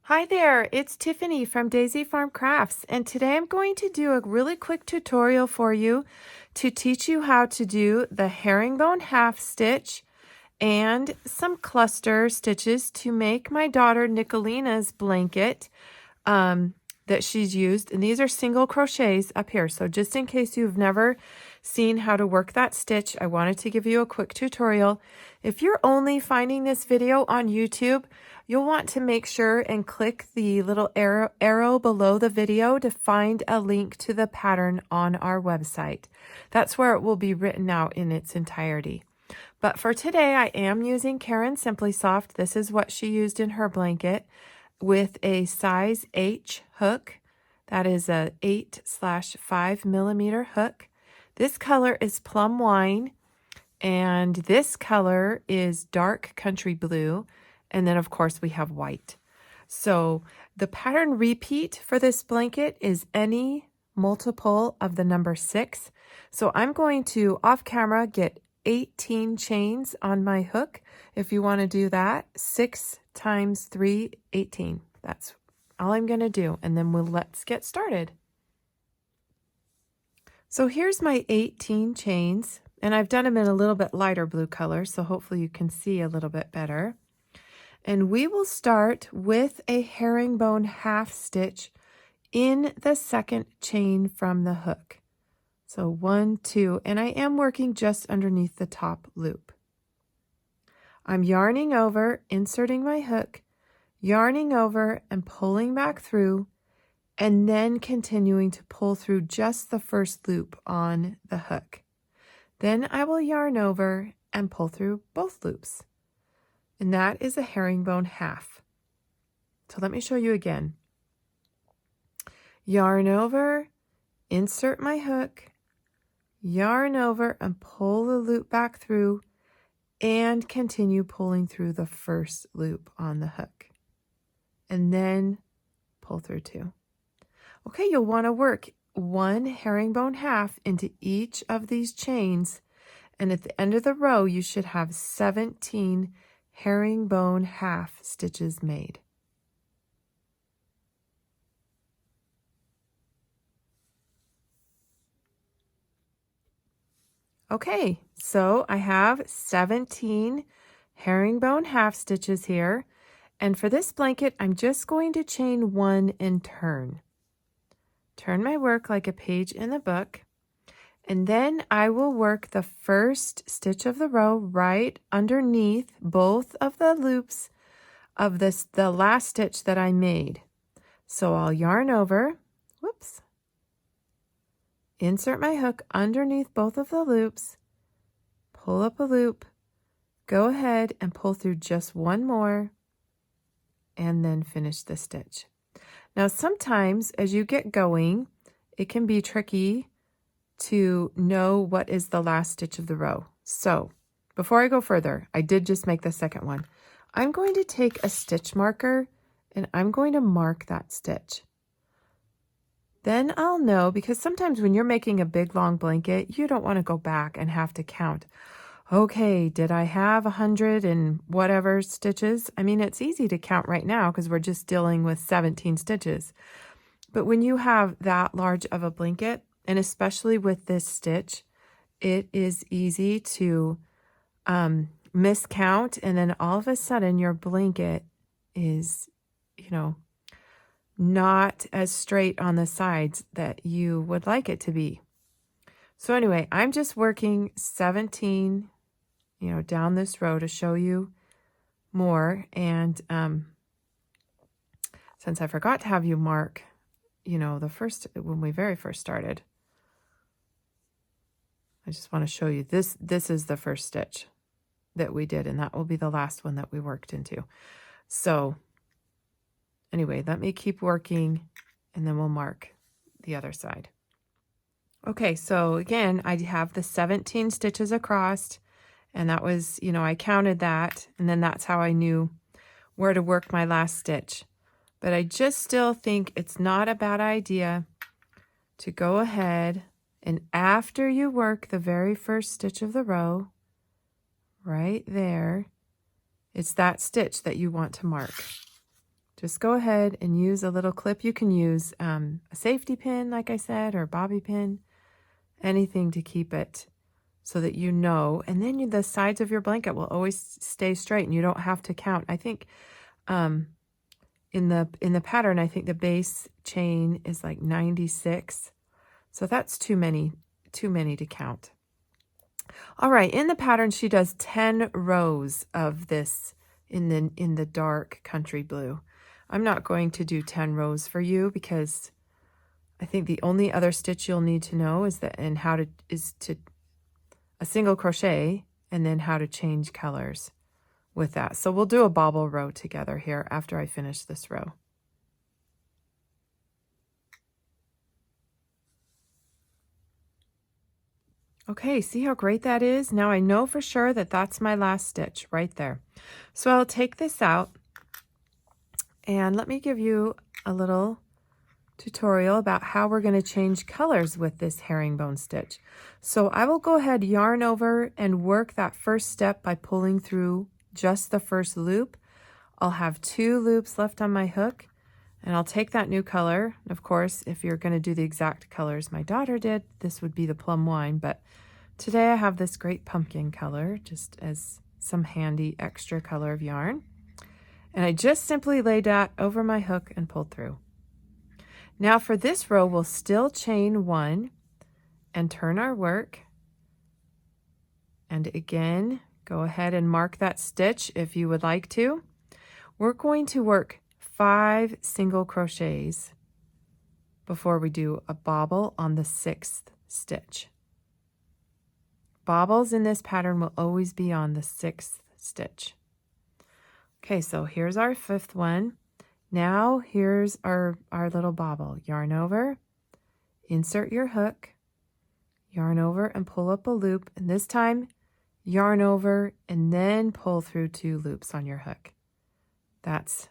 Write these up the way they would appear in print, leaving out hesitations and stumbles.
Hi there, it's Tiffany from Daisy Farm Crafts, and today I'm going to do a really quick tutorial for you to teach you how to do the herringbone half stitch and some cluster stitches to make my daughter Nicolina's blanket that she's used. And these are single crochets up here, so just in case you've never seen how to work that stitch, I wanted to give you a quick tutorial. If you're only finding this video on YouTube, you'll want to make sure and click the little arrow below the video to find a link to the pattern on our website. That's where it will be written out in its entirety. But for today, I am using Karen Simply Soft. This is what she used in her blanket with a size H hook. That is a 8/5 millimeter hook. This color is plum wine, and this color is dark country blue. And then, of course, we have white. So the pattern repeat for this blanket is any multiple of the number 6. So I'm going to, off camera, get 18 chains on my hook. If you want to do that, 6 times 3, 18. That's all I'm going to do. And then let's get started. So here's my 18 chains, and I've done them in a little bit lighter blue color, so hopefully you can see a little bit better. And we will start with a herringbone half stitch in the second chain from the hook. So 1, 2, and I am working just underneath the top loop. I'm yarning over, inserting my hook, yarning over and pulling back through, and then continuing to pull through just the first loop on the hook. Then I will yarn over and pull through both loops. And that is a herringbone half. So let me show you again. Yarn over, insert my hook, yarn over and pull the loop back through, and continue pulling through the first loop on the hook. And then pull through 2. Okay, you'll want to work 1 herringbone half into each of these chains, and at the end of the row you should have 17 herringbone half stitches made. Okay, so I have 17 herringbone half stitches here, and for this blanket I'm just going to chain 1 and turn. Turn my work like a page in the book, and then I will work the first stitch of the row right underneath both of the loops of the last stitch that I made. So I'll yarn over, whoops, insert my hook underneath both of the loops, pull up a loop, go ahead and pull through just 1 more, and then finish the stitch. Now sometimes as you get going, it can be tricky to know what is the last stitch of the row. So before I go further, I did just make the second one. I'm going to take a stitch marker and I'm going to mark that stitch. Then I'll know, because sometimes when you're making a big long blanket, you don't want to go back and have to count. Okay, did I have 100 and whatever stitches? I mean, it's easy to count right now because we're just dealing with 17 stitches. But when you have that large of a blanket, and especially with this stitch, it is easy to miscount, and then all of a sudden your blanket is, not as straight on the sides that you would like it to be. So anyway, I'm just working 17, down this row to show you more. And since I forgot to have you mark, when we very first started, I just want to show you this. This is the first stitch that we did, and that will be the last one that we worked into. So anyway, let me keep working, and then we'll mark the other side. Okay, so again, I have the 17 stitches across, and that was, I counted that, and then that's how I knew where to work my last stitch. But I just still think it's not a bad idea to go ahead, and after you work the very first stitch of the row, right there, it's that stitch that you want to mark. just go ahead and use a little clip. You can use a safety pin, like I said, or a bobby pin, anything to keep it so that you know. And then the sides of your blanket will always stay straight and you don't have to count. I think in the pattern, I think the base chain is like 96. So that's too many to count. All right, in the pattern, she does 10 rows of this in the dark country blue. I'm not going to do 10 rows for you because I think the only other stitch you'll need to know is a single crochet and then how to change colors with that. So we'll do a bobble row together here after I finish this row. Okay, see how great that is? Now I know for sure that that's my last stitch right there. So I'll take this out and let me give you a little tutorial about how we're going to change colors with this herringbone stitch. So I will go ahead, yarn over and work that first step by pulling through just the first loop. I'll have 2 loops left on my hook and I'll take that new color. Of course, if you're going to do the exact colors my daughter did, this would be the plum wine, but today I have this great pumpkin color just as some handy extra color of yarn. And I just simply laid that over my hook and pulled through. Now for this row, we'll still chain 1 and turn our work. And again, go ahead and mark that stitch if you would like to. We're going to work 5 single crochets before we do a bobble on the 6th stitch. Bobbles in this pattern will always be on the 6th stitch. Okay, so here's our 5th one. Now here's our little bobble. Yarn over, insert your hook, yarn over and pull up a loop, and this time yarn over and then pull through 2 loops on your hook. That's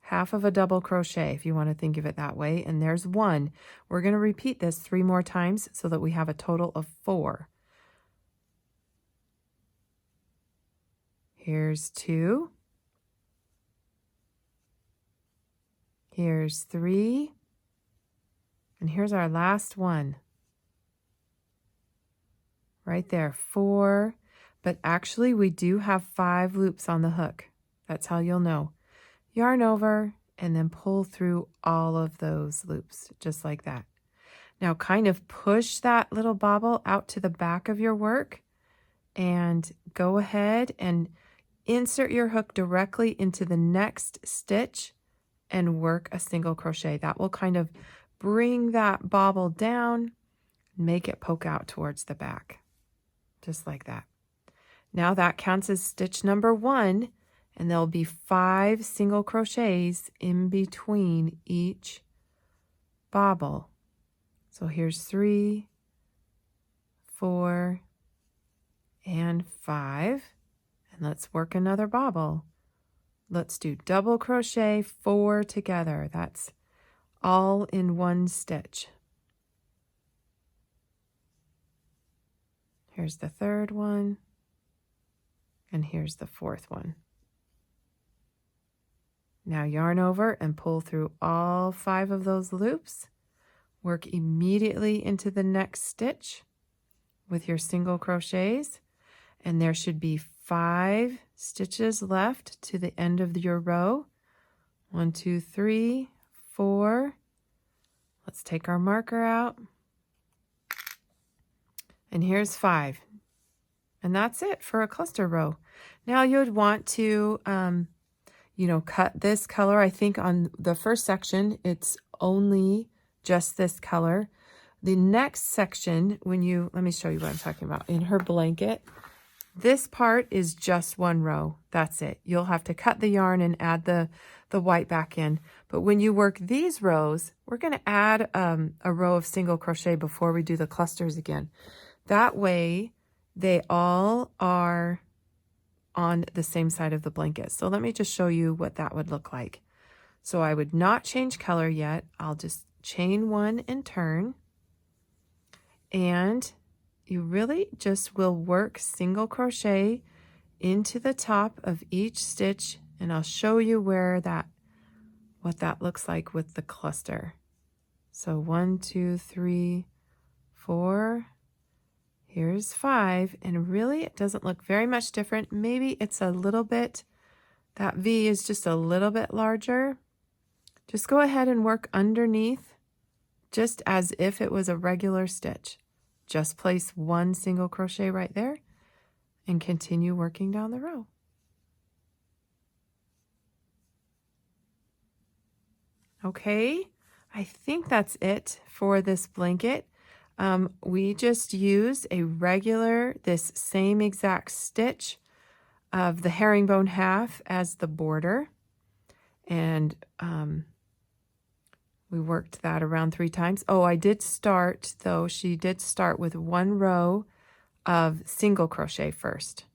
half of a double crochet if you want to think of it that way, and there's 1. We're going to repeat this 3 more times so that we have a total of 4. Here's 2. Here's 3. And here's our last one. Right there, 4. But actually we do have 5 loops on the hook. That's how you'll know. Yarn over and then pull through all of those loops, just like that. Now kind of push that little bobble out to the back of your work and go ahead and insert your hook directly into the next stitch and work a single crochet. That will kind of bring that bobble down, make it poke out towards the back, just like that. Now that counts as stitch number 1, and there'll be 5 single crochets in between each bobble. So here's 3, 4, and 5. And let's work another bobble. Let's do double crochet 4 together. That's all in 1 stitch. Here's the 3rd one, and here's the 4th one. Now yarn over and pull through all 5 of those loops. Work immediately into the next stitch with your single crochets, and there should be 5 stitches left to the end of your row. 1, 2, 3, 4. Let's take our marker out. And here's 5. And that's it for a cluster row. Now you'd want to, cut this color. I think on the first section, it's only just this color. The next section, let me show you what I'm talking about. In her blanket, this part is just 1 row. That's it. You'll have to cut the yarn and add the white back in. But when you work these rows, we're going to add a row of single crochet before we do the clusters again. That way, they all are on the same side of the blanket. So let me just show you what that would look like. So I would not change color yet. I'll just chain 1 and turn. And you really just will work single crochet into the top of each stitch, and I'll show you where that what that looks like with the cluster. So 1, 2, 3, 4. Here's 5, and really it doesn't look very much different. Maybe it's a little bit, that V is just a little bit larger. Just go ahead and work underneath just as if it was a regular stitch. Just place 1 single crochet right there and continue working down the row. Okay, I think that's it for this blanket. We just used this same exact stitch of the herringbone half as the border, and we worked that around 3 times. Oh, I did start, though, she did start with 1 row of single crochet first,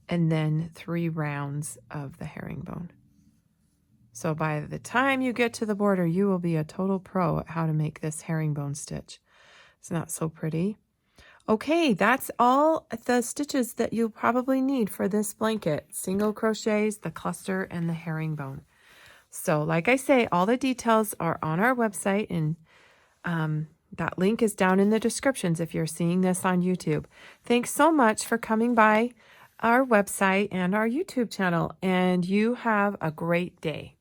and then 3 rounds of the herringbone. So by the time you get to the border, you will be a total pro at how to make this herringbone stitch. It's not so pretty. Okay, that's all the stitches that you'll probably need for this blanket. Single crochets, the cluster, and the herringbone. So like I say, all the details are on our website, and that link is down in the descriptions if you're seeing this on YouTube. Thanks so much for coming by our website and our YouTube channel, and you have a great day.